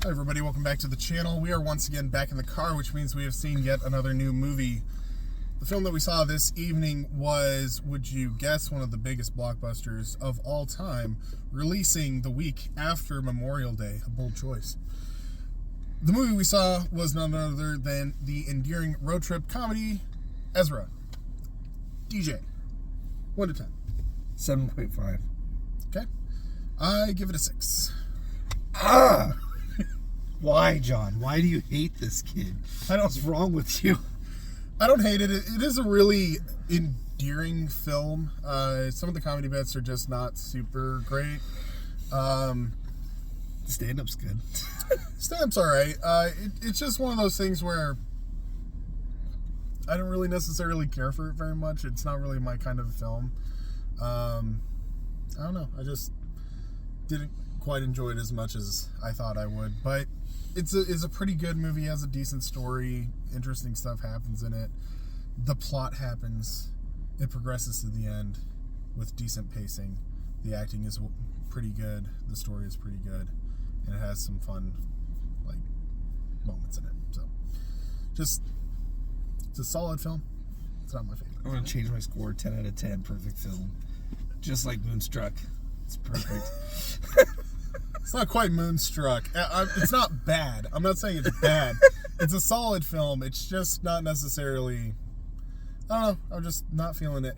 Hi everybody, welcome back to the channel. We are once again back in the car, which means we have seen yet another new movie. The film that we saw this evening was, would you guess, one of the biggest blockbusters of all time, releasing the week after Memorial Day. A bold choice. The movie we saw was none other than the endearing road trip comedy, Ezra. DJ, 1 to 10. 7.5. Okay. I give it a 6. Why, John? Why do you hate this kid? What's wrong with you? I don't hate it. It is a really endearing film. Some of the comedy bits are just not super great. Stand-up's good. Stand-up's alright. It's just one of those things where I don't really necessarily care for it very much. It's not really my kind of film. I don't know. I just didn't quite enjoy it as much as I thought I would. But it's a pretty good movie. It has a decent story. Interesting stuff happens in it. The plot happens. It progresses to the end with decent pacing. The acting is pretty good. The story is pretty good. And it has some fun, moments in it. So, it's a solid film. It's not my favorite. I'm going to change my score. 10 out of 10. Perfect film. Just like Moonstruck. It's perfect. It's not quite Moonstruck. It's not bad. I'm not saying it's bad. It's a solid film. It's just not necessarily... I don't know. I'm just not feeling it.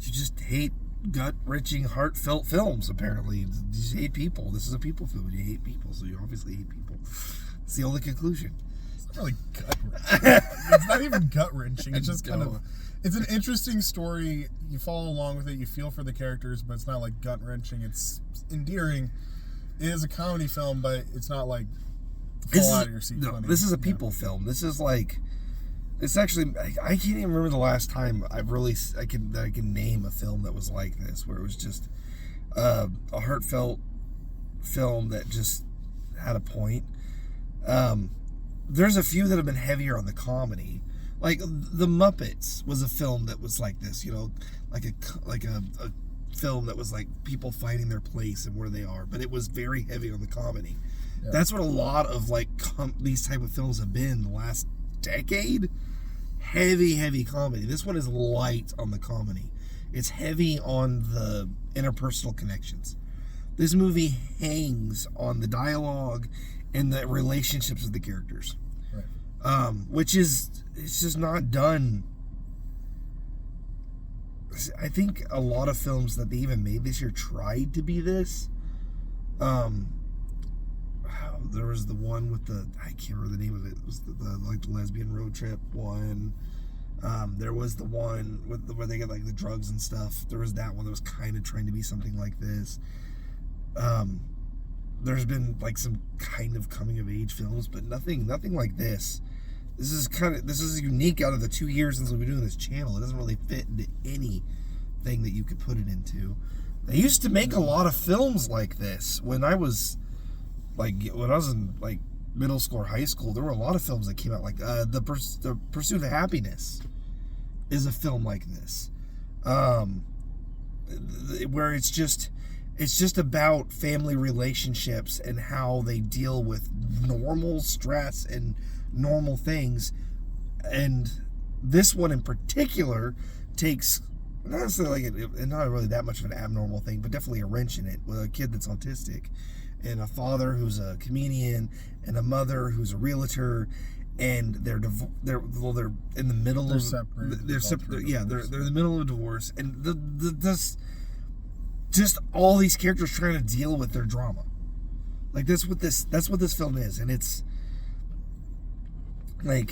You just hate gut-wrenching, heartfelt films, apparently. You just hate people. This is a people film. You hate people, so you obviously hate people. It's the only conclusion. It's not really gut-wrenching. It's not even gut-wrenching. It's just kind of... It's an interesting story. You follow along with it. You feel for the characters, but it's not like gut-wrenching. It's endearing. It is a comedy film, but it's not like fall out of your seat. No, funny. This is a people film. This is like... It's actually... I can't even remember the last time I can name a film that was like this, where it was just a heartfelt film that just had a point. There's a few that have been heavier on the comedy. Like The Muppets was a film that was like this, like a film that was like people finding their place and where they are, but it was very heavy on the comedy. Yeah. That's what a lot of these type of films have been the last decade. Heavy comedy. This one is light on the comedy. It's heavy on the interpersonal connections. This movie hangs on the dialogue and the relationships of the characters. Right. It's just not done. I think a lot of films that they even made this year tried to be this. There was the one with I can't remember the name of it. It was the lesbian road trip one. There was the one where they get the drugs and stuff. There was that one that was kind of trying to be something like this. There's been some kind of coming of age films, but nothing like this. This is unique out of the 2 years since we've been doing this channel. It doesn't really fit into anything that you could put it into. They used to make a lot of films like this when I was in middle school or high school. There were a lot of films that came out the Pursuit of Happiness is a film like this, where it's just about family relationships and how they deal with normal stress and normal things. And this one in particular takes not necessarily not really that much of an abnormal thing, but definitely a wrench in it, with a kid that's autistic and a father who's a comedian and a mother who's a realtor, and they're in the middle of separated. They're separate. Yeah, they're in the middle of a divorce, and just all these characters trying to deal with their drama. That's what this film is, and it's I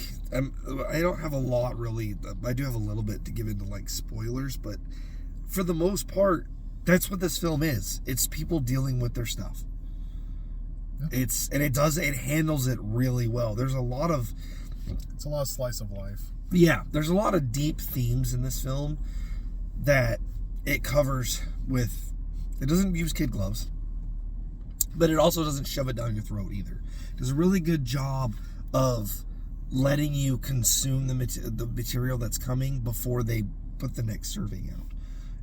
don't have a lot really. I do have a little bit to give into spoilers, but for the most part, that's what this film is. It's people dealing with their stuff. Yeah. It handles it really well. It's a lot of slice of life. Yeah, there's a lot of deep themes in this film that it covers with. It doesn't use kid gloves, but it also doesn't shove it down your throat either. It does a really good job of letting you consume the material that's coming before they put the next serving out,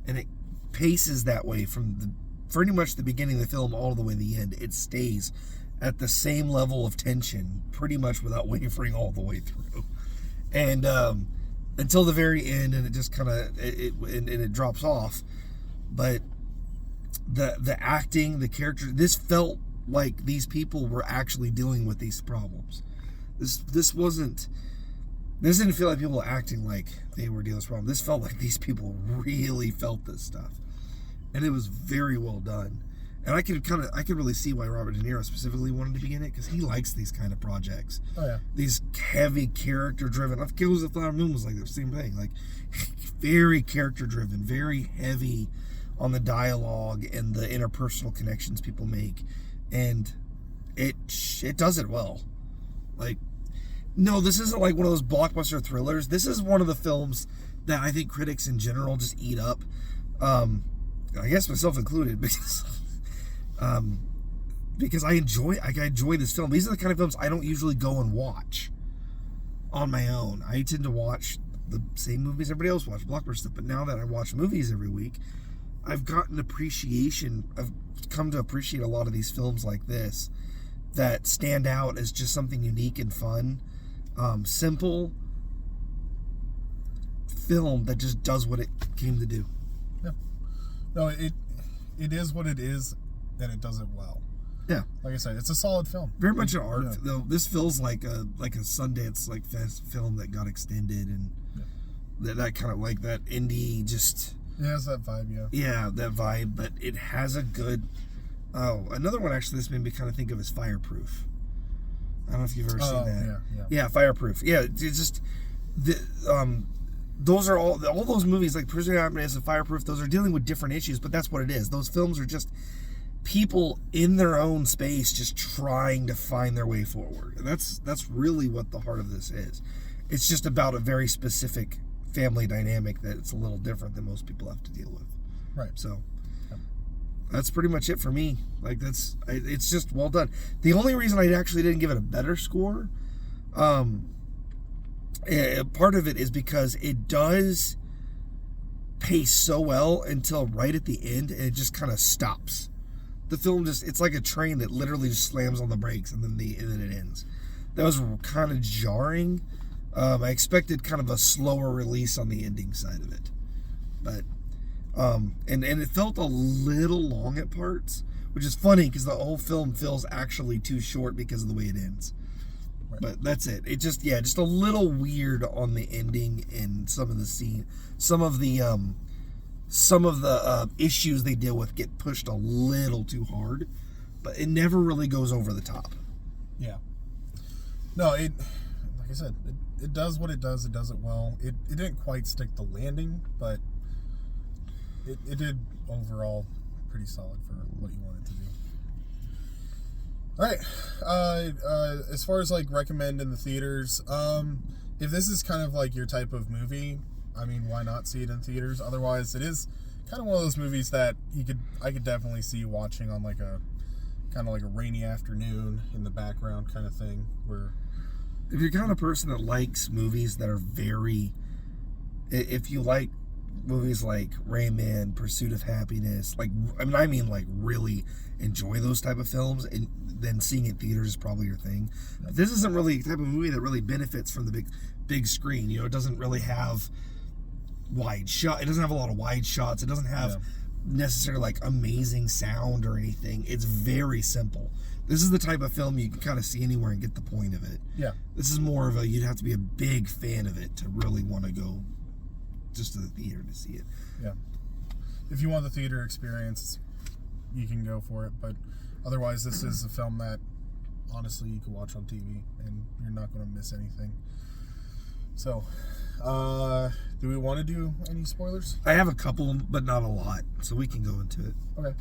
and it paces that way from pretty much the beginning of the film all the way to the end. It stays at the same level of tension, pretty much without wavering all the way through. And until the very end, and it just kind of it drops off. But the acting, the character, this felt like these people were actually dealing with these problems. This didn't feel like people acting like they were dealing with this problem. This felt like these people really felt this stuff, and it was very well done. And I could really see why Robert De Niro specifically wanted to be in it, because he likes these kind of projects. Oh yeah, these heavy character driven. Killers of the Flower Moon was like the same thing, like very character driven, very heavy on the dialogue and the interpersonal connections people make, and it does it well. Like, no, this isn't like one of those blockbuster thrillers. This is one of the films that I think critics in general just eat up. I guess myself included, because I enjoy this film. These are the kind of films I don't usually go and watch on my own. I tend to watch the same movies everybody else watches, blockbuster stuff. But now that I watch movies every week, I've gotten appreciation. I've come to appreciate a lot of these films like this that stand out as just something unique and fun, simple film that just does what it came to do. Yeah. No, it is what it is, and it does it well. Yeah. Like I said, it's a solid film. Very much an art, though. This feels like a Sundance fest film that got extended, and that kind of like that indie just. It has that vibe, yeah. Yeah, that vibe, but it has a good. Oh, another one actually. This made me kind of think of is Fireproof. I don't know if you've ever seen that. Yeah, Fireproof. Yeah, it's just those are all those movies like Prisoner of Happiness and Fireproof. Those are dealing with different issues, but that's what it is. Those films are just people in their own space just trying to find their way forward. And that's really what the heart of this is. It's just about a very specific family dynamic that it's a little different than most people have to deal with. Right. So that's pretty much it for me. Like it's just well done. The only reason I actually didn't give it a better score, part of it is because it does pace so well until right at the end, and it just kind of stops. The film it's like a train that literally just slams on the brakes and then it ends. That was kind of jarring. I expected kind of a slower release on the ending side of it, but and it felt a little long at parts, which is funny because the whole film feels actually too short because of the way it ends. Right. But that's it. It just a little weird on the ending and some of the scene, some of the issues they deal with get pushed a little too hard, but it never really goes over the top. Yeah. No, like I said, it does what it does. It does it well. It didn't quite stick the landing, but it did overall pretty solid for what you want it to be. All right. As far as like recommend in the theaters, if this is kind of like your type of movie, I mean, why not see it in theaters? Otherwise, it is kind of one of those movies that I could definitely see you watching on like a kind of like a rainy afternoon in the background kind of thing. Where if you're kind of person that likes movies that are if you like movies like Rain Man, Pursuit of Happiness, like I mean like really enjoy those type of films, and then seeing it in theaters is probably your thing. But this isn't really the type of movie that really benefits from the big screen. You know, it doesn't really have wide shot. It doesn't have a lot of wide shots. It doesn't have necessarily like amazing sound or anything. It's very simple. This is the type of film you can kind of see anywhere and get the point of it. Yeah. This is more of you'd have to be a big fan of it to really want to go just to the theater to see it. Yeah. If you want the theater experience, you can go for it. But otherwise, this is a film that honestly you can watch on TV and you're not going to miss anything. So, do we want to do any spoilers? I have a couple, but not a lot, so we can go into it. Okay.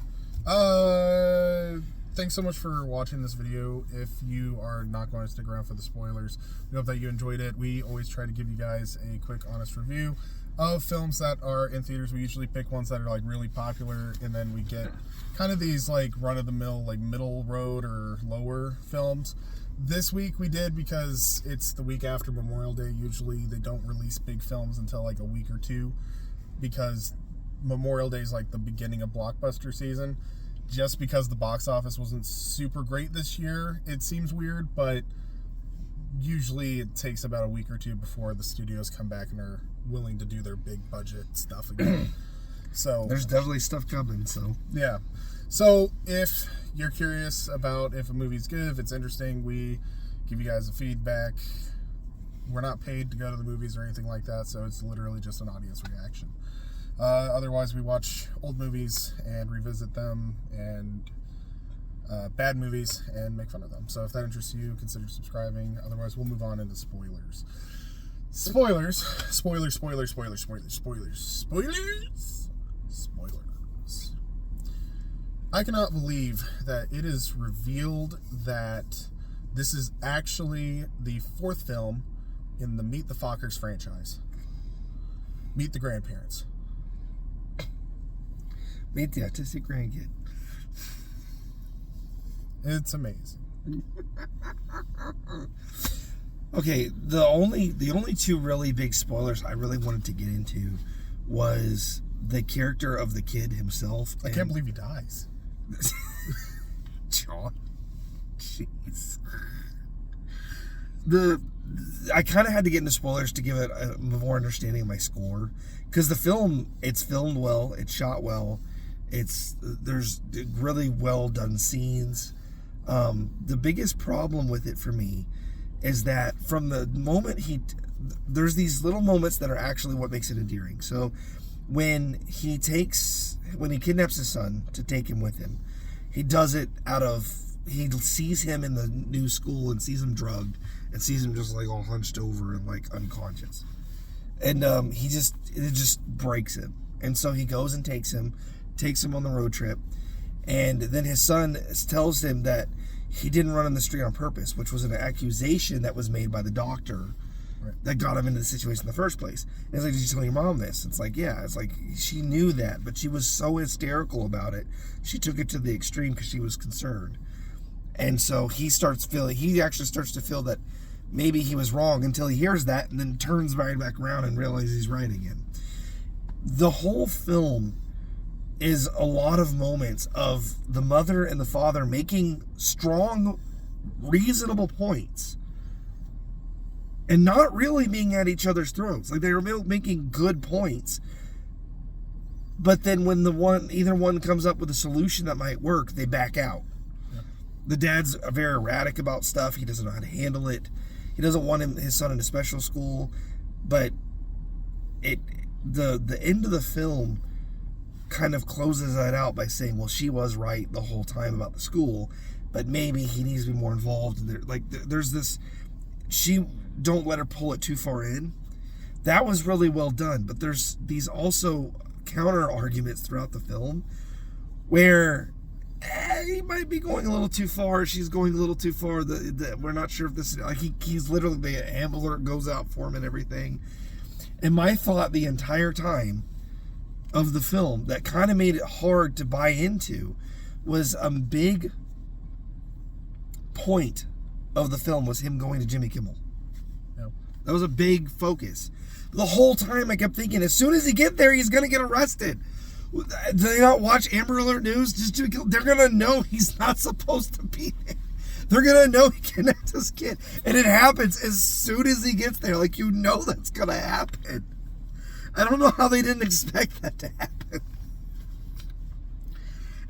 Thanks so much for watching this video. If you are not going to stick around for the spoilers, we hope that you enjoyed it. We always try to give you guys a quick, honest review of films that are in theaters. We usually pick ones that are like really popular, and then we get kind of these like run-of-the-mill, like middle road or lower films. This week we did because it's the week after Memorial Day. Usually they don't release big films until like a week or two because Memorial Day is like the beginning of blockbuster season. just because the box office wasn't super great this year, it seems weird, but usually it takes about a week or two before the studios come back and are willing to do their big budget stuff again. So there's definitely stuff coming, so. Yeah. So if you're curious about if a movie's good, if it's interesting, we give you guys a feedback. We're not paid to go to the movies or anything like that, so it's literally just an audience reaction. Otherwise, we watch old movies and revisit them, and bad movies and make fun of them. So if that interests you, consider subscribing. Otherwise, we'll move on into spoilers. Spoilers. I cannot believe that it is revealed that this is actually the 4th film in the Meet the Fockers franchise. Meet the Grandparents. Meet the autistic grandkid. It's amazing. Okay, the only 2 really big spoilers I really wanted to get into was the character of the kid himself. I can't believe he dies. John. Jeez. I kind of had to get into spoilers to give it a more understanding of my score, because the film, it's filmed well, it's shot well, there's really well done scenes. The biggest problem with it for me is that from the moment there's these little moments that are actually what makes it endearing. So when he kidnaps his son to take him with him, he does it he sees him in the new school and sees him drugged and sees him just like all hunched over and like unconscious. And it just breaks him. And so he goes and takes him on the road trip. And then his son tells him that he didn't run on the street on purpose, which was an accusation that was made by the doctor that got him into the situation in the first place. And it's like, did you tell your mom this? It's like, yeah. It's like, she knew that, but she was so hysterical about it. She took it to the extreme because she was concerned. And so he actually starts to feel that maybe he was wrong until he hears that and then turns right back around and realizes he's right again. The whole film is a lot of moments of the mother and the father making strong, reasonable points and not really being at each other's throats. Like, they were making good points, but then when either one comes up with a solution that might work, they back out. Yeah. The dad's very erratic about stuff. He doesn't know how to handle it. He doesn't want his son in a special school, but the end of the film kind of closes that out by saying, well, she was right the whole time about the school, but maybe he needs to be more involved. There's this, don't let her pull it too far in. That was really well done, but there's these also counter arguments throughout the film where he might be going a little too far, she's going a little too far. We're not sure if this, like, he's literally, the Amber Alert goes out for him and everything. And my thought the entire time of the film that kind of made it hard to buy into was a big point of the film was him going to Jimmy Kimmel. Yep. That was a big focus. The whole time I kept thinking, as soon as he get there, he's going to get arrested. Do they not watch Amber Alert News? They're going to know he's not supposed to be there. They're going to know he kidnapped his kid. And it happens as soon as he gets there. Like, you know that's going to happen. I don't know how they didn't expect that to happen.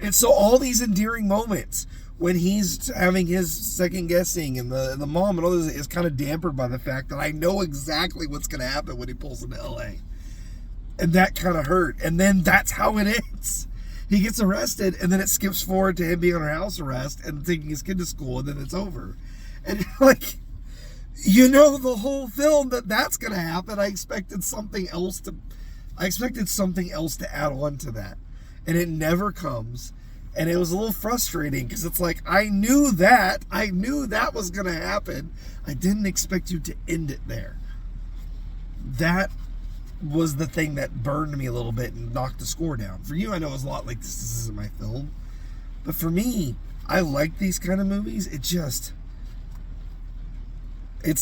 And so all these endearing moments when he's having his second guessing and the mom and all this is kind of dampened by the fact that I know exactly what's going to happen when he pulls into LA. And that kind of hurt. And then that's how it ends. He gets arrested, and then it skips forward to him being under house arrest and taking his kid to school, and then it's over. And like, you know, the whole film that's going to happen. I expected something else to add on to that, and it never comes. And it was a little frustrating because it's like, I knew that was going to happen. I didn't expect you to end it there. That was the thing that burned me a little bit and knocked the score down. For you, I know it was a lot like this isn't my film. But for me, I like these kind of movies. It's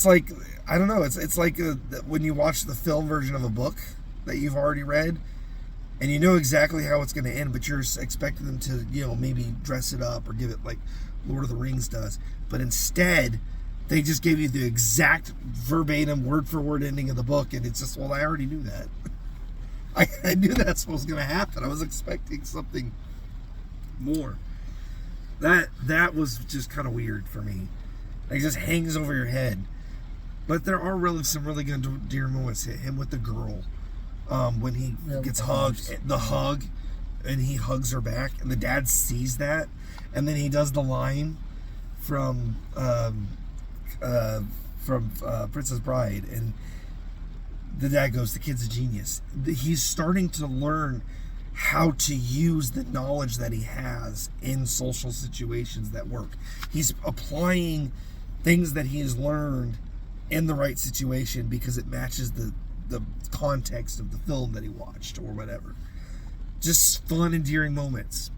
like, I don't know, it's like when you watch the film version of a book that you've already read, and you know exactly how it's going to end, but you're expecting them to, maybe dress it up or give it like Lord of the Rings does. But instead, they just gave you the exact verbatim, word-for-word ending of the book, and it's just, well, I already knew that. I knew that's what was going to happen. I was expecting something more. That was just kind of weird for me. It just hangs over your head. But there are some really good endearing moments. Him with the girl, when he gets hugged, the hug, and he hugs her back, and the dad sees that, and then he does the line from Princess Bride, and the dad goes, "The kid's a genius." He's starting to learn how to use the knowledge that he has in social situations that work. He's applying things that he has learned in the right situation because it matches the context of the film that he watched or whatever. Just fun, endearing moments.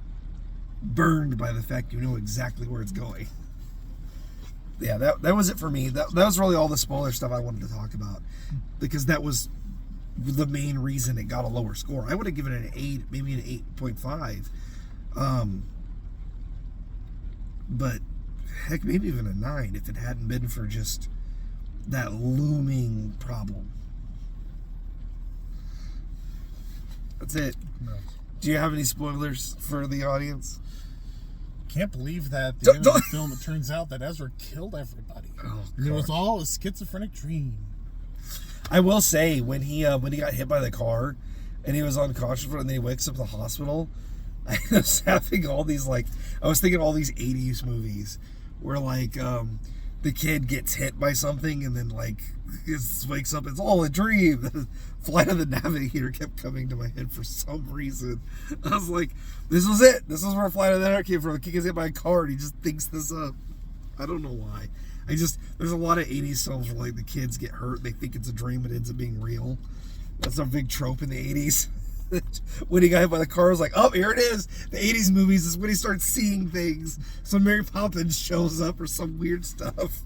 Burned by the fact you know exactly where it's going. Yeah, that was it for me. That was really all the spoiler stuff I wanted to talk about, because that was the main reason it got a lower score. I would have given it an 8, maybe an 8.5. But heck, maybe even a 9 if it hadn't been for just that looming problem. That's it. No. Do you have any spoilers for the audience? Can't believe that at the end of the film it turns out that Ezra killed everybody. Oh, and it was all a schizophrenic dream. I will say, when he got hit by the car and he was unconscious and then he wakes up in the hospital, I was having all these, I was thinking all these 80s movies where the kid gets hit by something and then wakes up, it's all a dream. The Flight of the Navigator kept coming to my head for some reason. I was like, this was it. This is where Flight of the Navigator came from. The kid gets hit by a car and he just thinks this up. I don't know why. There's a lot of 80s films where the kids get hurt, they think it's a dream, but it ends up being real. That's a big trope in the 80s. When he got hit by the car, I was like, oh, here it is. The 80s movies is when he starts seeing things. So Mary Poppins shows up or some weird stuff.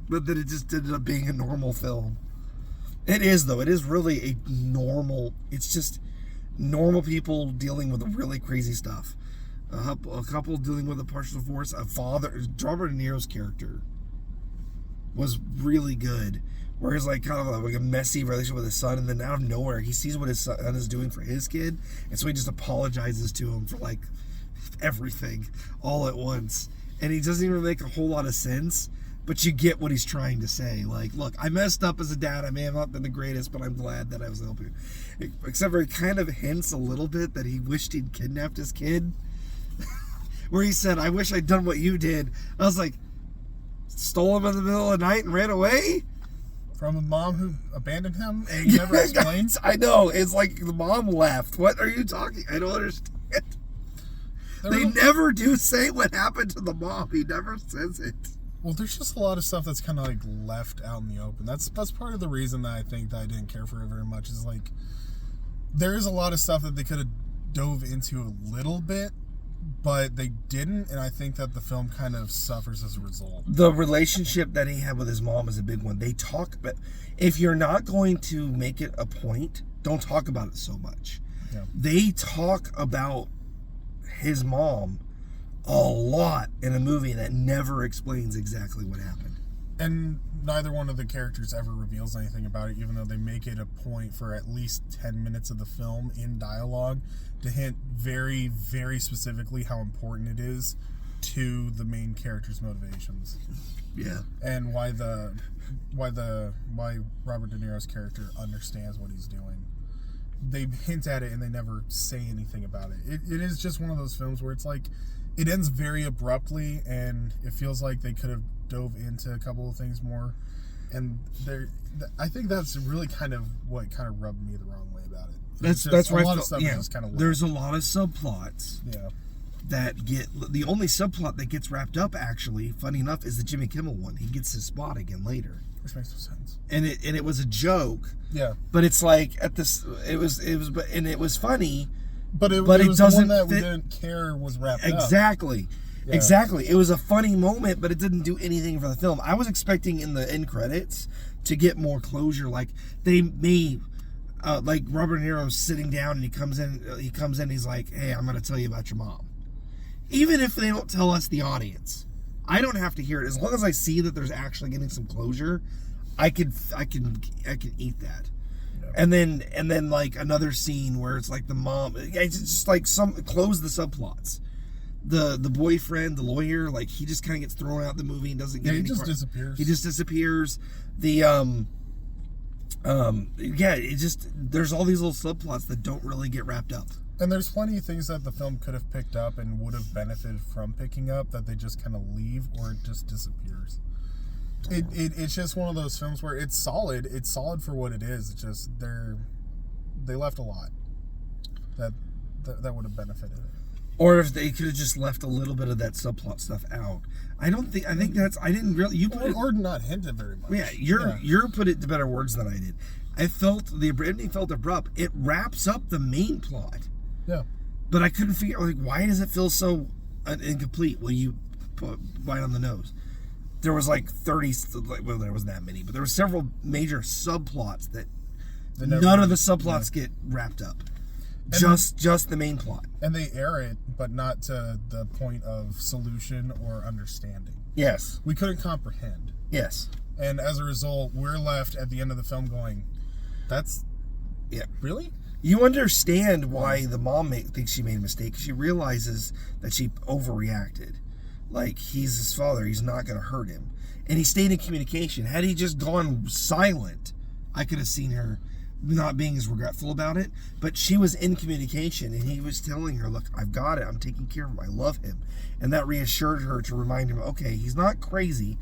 But then it just ended up being a normal film. It is, though. It is really a normal, it's just normal people dealing with really crazy stuff. A couple dealing with a partial divorce. A father, Robert De Niro's character was really good, where he's kind of a messy relationship with his son, and then out of nowhere he sees what his son is doing for his kid, and so he just apologizes to him for everything all at once, and he doesn't even make a whole lot of sense, but you get what he's trying to say. Look, I messed up as a dad, I may have not been the greatest, but I'm glad that I was helping you. Except for he kind of hints a little bit that he wished he'd kidnapped his kid. Where he said, I wish I'd done what you did. I was like, stole him in the middle of the night and ran away? From a mom who abandoned him and never explained? I know. It's like the mom left. What are you talking? I don't understand. They never do say what happened to the mom. He never says it. Well, there's just a lot of stuff that's kind of left out in the open. That's part of the reason that I think that I didn't care for it very much, is there is a lot of stuff that they could have dove into a little bit, but they didn't, and I think that the film kind of suffers as a result. The relationship that he had with his mom is a big one. They talk, but if you're not going to make it a point, don't talk about it so much. Yeah. They talk about his mom a lot in a movie that never explains exactly what happened. And neither one of the characters ever reveals anything about it, even though they make it a point for at least 10 minutes of the film in dialogue to hint very, very specifically how important it is to the main character's motivations. Yeah. And why Robert De Niro's character understands what he's doing. They hint at it and they never say anything about it. It is just one of those films where it's it ends very abruptly, and it feels like they could have dove into a couple of things more, and I think that's really kind of what kind of rubbed me the wrong way about it. That's right. A lot of stuff is just kind of there's a lot of subplots. Yeah. That get the only subplot that gets wrapped up, actually, funny enough, is the Jimmy Kimmel one. He gets his spot again later, which makes no sense. And it was a joke. Yeah. But it's it was funny. But it doesn't the one that we didn't care was wrapped up. Exactly. Yeah. Exactly. It was a funny moment, but it didn't do anything for the film. I was expecting in the end credits to get more closure. They may like Robert De Niro's sitting down and he comes in, he's like, hey, I'm going to tell you about your mom. Even if they don't tell us, the audience, I don't have to hear it. As long as I see that there's actually getting some closure, I can eat that. Yeah. And then like another scene where it's like the mom, it's just like close the subplots. The boyfriend, the lawyer, like he just kind of gets thrown out the movie and doesn't get any part. Disappears. He just disappears. The it just, there's all these little subplots that don't really get wrapped up. And there's plenty of things that the film could have picked up and would have benefited from picking up that they just kind of leave, or it just disappears. It's just one of those films where it's solid. It's solid for what it is. It's just they left a lot that would have benefited it. Or if they could have just left a little bit of that subplot stuff out. I think that's, I didn't really, you put or not hinted very much. Yeah, you put it to better words than I did. I felt the ending felt abrupt. It wraps up the main plot. Yeah. But I couldn't figure, like, why does it feel so incomplete? Well, you put right on the nose. There was like 30, well, there wasn't that many, but there were several major subplots that none of the subplots get wrapped up. Just the main plot. And they air it, but not to the point of solution or understanding. Yes. We couldn't comprehend. Yes. And as a result, we're left at the end of the film going, that's... Yeah. Really? You understand why the mom thinks she made a mistake. She realizes that she overreacted. Like, he's his father. He's not going to hurt him. And he stayed in communication. Had he just gone silent, I could have seen her not being as regretful about it. But she was in communication, and he was telling her, look, I've got it. I'm taking care of him. I love him. And that reassured her to remind him, okay, he's not crazy.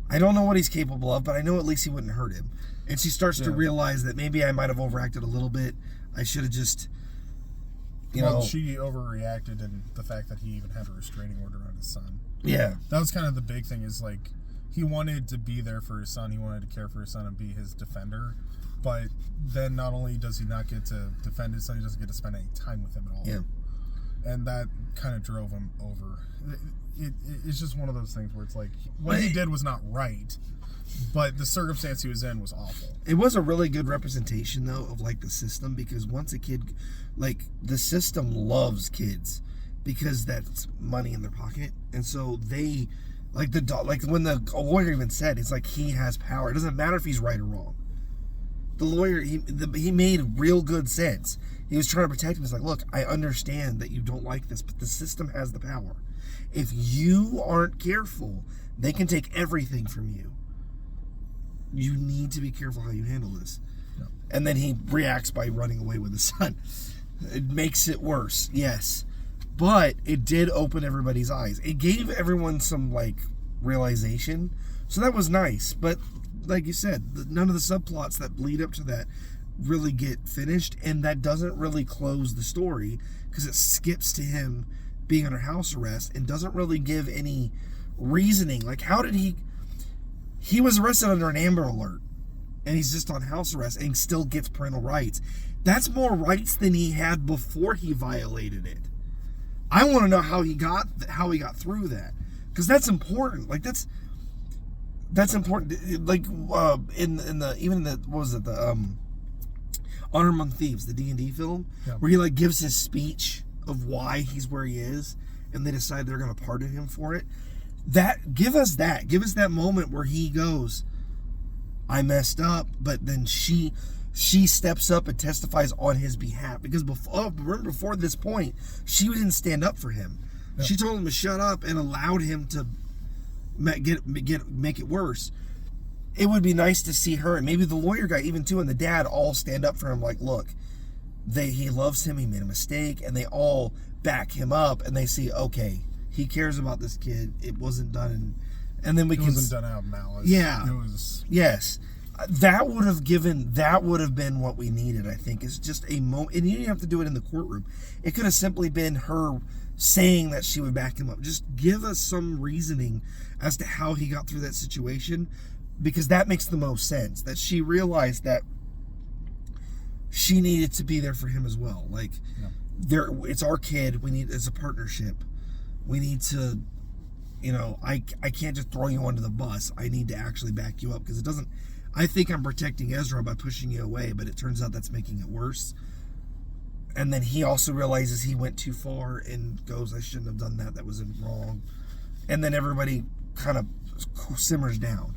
I don't know what he's capable of, but I know at least he wouldn't hurt him. And she starts to realize that maybe I might have overacted a little bit. I should have just, you know. She overreacted, and the fact that he even had a restraining order on his son. Yeah. That was kind of the big thing, is like, he wanted to be there for his son. He wanted to care for his son and be his defender. But then not only does he not get to defend his son, he doesn't get to spend any time with him at all. Yeah. And that kind of drove him over. It's just one of those things where it's like, what he did was not right, but the circumstance he was in was awful. It was a really good representation, though, of, like, the system, because once a kid, like, the system loves kids because that's money in their pocket. And so they, like, when the lawyer even said, it's like he has power. It doesn't matter if he's right or wrong. The lawyer, he made real good sense. He was trying to protect him. He's like, look, I understand that you don't like this, but the system has the power. If you aren't careful, they can take everything from you. You need to be careful how you handle this. Yeah. And then he reacts by running away with his son. It makes it worse, yes. But it did open everybody's eyes. It gave everyone some, like, realization. So that was nice. But like you said, none of the subplots that lead up to that really get finished. And that doesn't really close the story, because it skips to him being under house arrest and doesn't really give any reasoning. Like, how did he was arrested under an Amber Alert, and he's just on house arrest and still gets parental rights. That's more rights than he had before he violated it. I want to know how he got through that, because that's important. Like, that's important. Like, in the what was it, the Honor Among Thieves, the D&D film, where he, like, gives his speech of why he's where he is, and they decide they're going to pardon him for it. Give us that moment where he goes, I messed up, but then she steps up and testifies on his behalf, because before this point, she didn't stand up for him. Yep. She told him to shut up and allowed him to make it worse. It would be nice to see her, and maybe the lawyer guy even too, and the dad all stand up for him, like, look, he loves him, he made a mistake, and they all back him up, and they see, okay, he cares about this kid. It wasn't done, and then it wasn't done out of malice. Yeah. It was. Yes. That would have been what we needed, I think. It's just a moment, and you didn't have to do it in the courtroom. It could have simply been her saying that she would back him up. Just give us some reasoning as to how he got through that situation, because that makes the most sense. That she realized that she needed to be there for him as well. Like, it's our kid. It's a partnership. We need to, I can't just throw you under the bus. I need to actually back you up, because I think I'm protecting Ezra by pushing you away, but it turns out that's making it worse. And then he also realizes he went too far and goes, I shouldn't have done that. That was wrong. And then everybody kind of simmers down.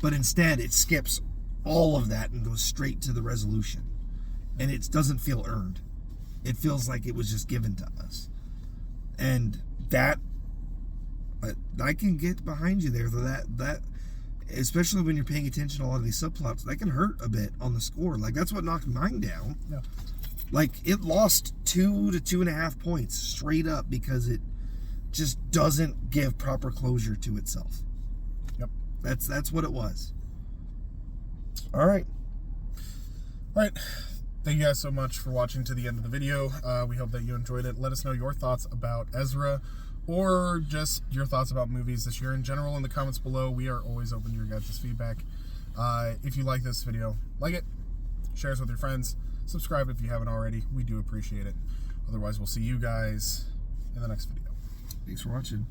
But instead, it skips all of that and goes straight to the resolution. And it doesn't feel earned. It feels like it was just given to us. And that, I can get behind you there. That especially when you're paying attention to a lot of these subplots, that can hurt a bit on the score. Like, that's what knocked mine down. Yeah. Like, it lost 2 to 2.5 points straight up because it just doesn't give proper closure to itself. Yep. That's what it was. All right. All right. Thank you guys so much for watching to the end of the video. We hope that you enjoyed it. Let us know your thoughts about Ezra, or just your thoughts about movies this year in general in the comments below. We are always open to your guys' feedback. If you like this video, like it, share it with your friends, subscribe if you haven't already. We do appreciate it. Otherwise, we'll see you guys in the next video. Thanks for watching.